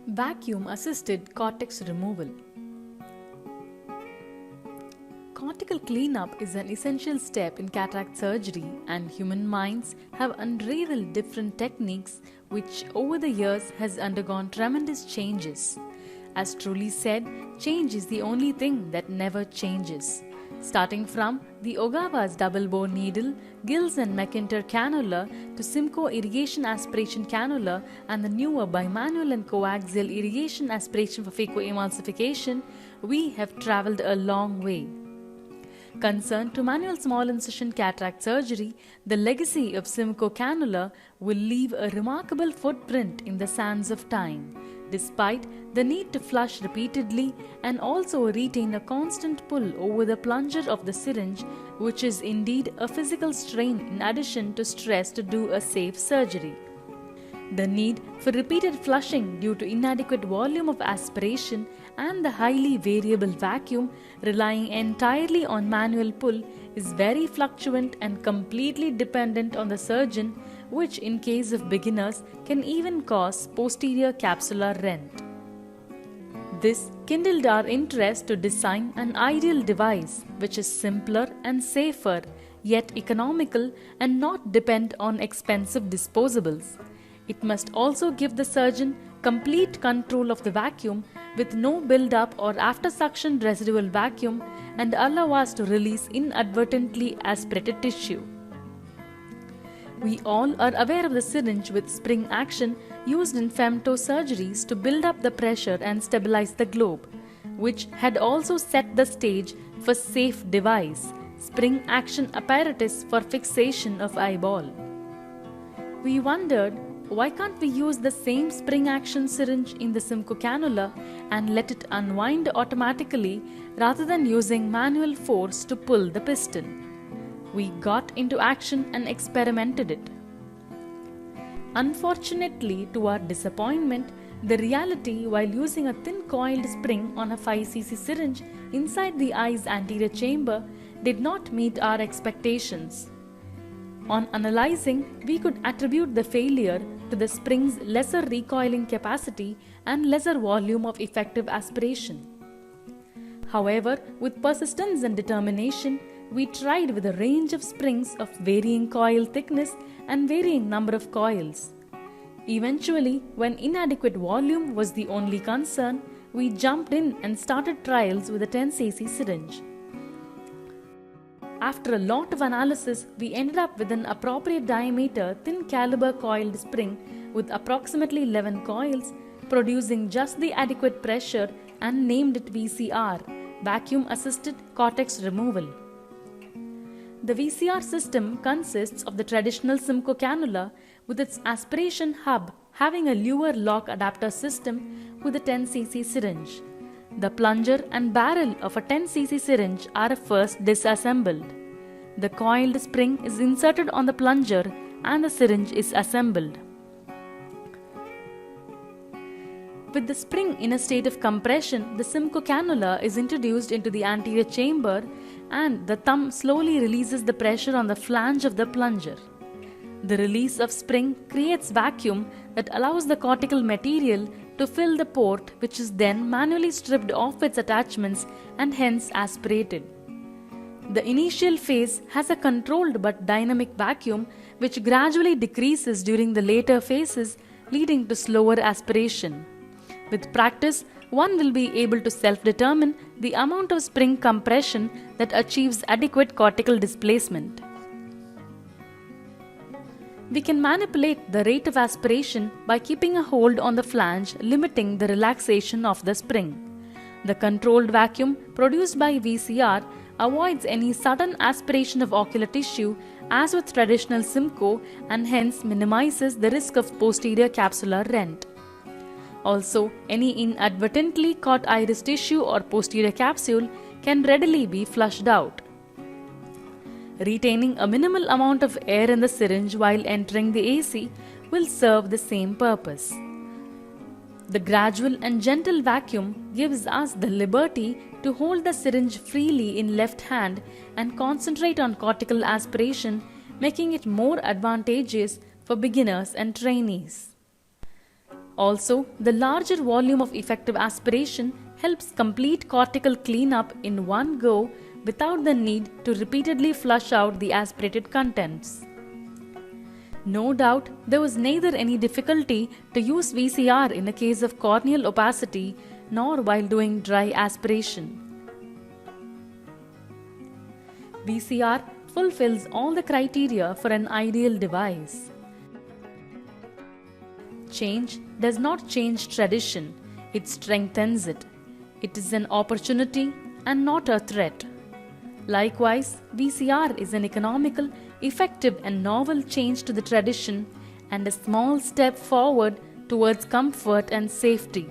Vacuum-assisted cortex removal. Cortical cleanup is an essential step in cataract surgery, and human minds have unraveled different techniques which over the years has undergone tremendous changes. As truly said, change is the only thing that never changes. Starting from the Ogawa's double bore needle, Gills and McIntyre cannula to Simcoe irrigation aspiration cannula and the newer bimanual and coaxial irrigation aspiration for phacoemulsification, we have traveled a long way. Concerned to manual small incision cataract surgery, the legacy of Simcoe cannula will leave a remarkable footprint in the sands of time, despite the need to flush repeatedly and also retain a constant pull over the plunger of the syringe, which is indeed a physical strain in addition to stress to do a safe surgery. The need for repeated flushing due to inadequate volume of aspiration and the highly variable vacuum relying entirely on manual pull is very fluctuant and completely dependent on the surgeon, which in case of beginners can even cause posterior capsular rent. This kindled our interest to design an ideal device which is simpler and safer, yet economical and not depend on expensive disposables. It must also give the surgeon complete control of the vacuum with no build-up or after-suction residual vacuum and allow us to release inadvertently aspirated tissue. We all are aware of the syringe with spring action used in femto surgeries to build up the pressure and stabilize the globe, which had also set the stage for safe device, spring action apparatus for fixation of eyeball. We wondered, why can't we use the same spring action syringe in the Simcoe cannula and let it unwind automatically rather than using manual force to pull the piston? We got into action and experimented it. Unfortunately, to our disappointment, the reality while using a thin coiled spring on a 5cc syringe inside the eye's anterior chamber did not meet our expectations. On analyzing, we could attribute the failure to the spring's lesser recoiling capacity and lesser volume of effective aspiration. However, with persistence and determination, we tried with a range of springs of varying coil thickness and varying number of coils. Eventually, when inadequate volume was the only concern, we jumped in and started trials with a 10cc syringe. After a lot of analysis, we ended up with an appropriate diameter thin caliber coiled spring with approximately 11 coils, producing just the adequate pressure, and named it VCR, Vacuum Assisted Cortex Removal. The VCR system consists of the traditional Simcoe cannula with its aspiration hub having a lure lock adapter system with a 10cc syringe. The plunger and barrel of a 10cc syringe are first disassembled. The coiled spring is inserted on the plunger and the syringe is assembled. With the spring in a state of compression, the Simcoe cannula is introduced into the anterior chamber and the thumb slowly releases the pressure on the flange of the plunger. The release of spring creates vacuum that allows the cortical material to fill the port, which is then manually stripped off its attachments and hence aspirated. The initial phase has a controlled but dynamic vacuum which gradually decreases during the later phases, leading to slower aspiration. With practice, one will be able to self-determine the amount of spring compression that achieves adequate cortical displacement. We can manipulate the rate of aspiration by keeping a hold on the flange, limiting the relaxation of the spring. The controlled vacuum produced by VCR avoids any sudden aspiration of ocular tissue as with traditional Simcoe and hence minimizes the risk of posterior capsular rent. Also, any inadvertently caught iris tissue or posterior capsule can readily be flushed out. Retaining a minimal amount of air in the syringe while entering the AC will serve the same purpose. The gradual and gentle vacuum gives us the liberty to hold the syringe freely in left hand and concentrate on cortical aspiration, making it more advantageous for beginners and trainees. Also, the larger volume of effective aspiration helps complete cortical cleanup in one go without the need to repeatedly flush out the aspirated contents. No doubt, there was neither any difficulty to use VCR in a case of corneal opacity nor while doing dry aspiration. VCR fulfills all the criteria for an ideal device. Change does not change tradition, it strengthens it. It is an opportunity and not a threat. Likewise, VCR is an economical, effective and novel change to the tradition and a small step forward towards comfort and safety.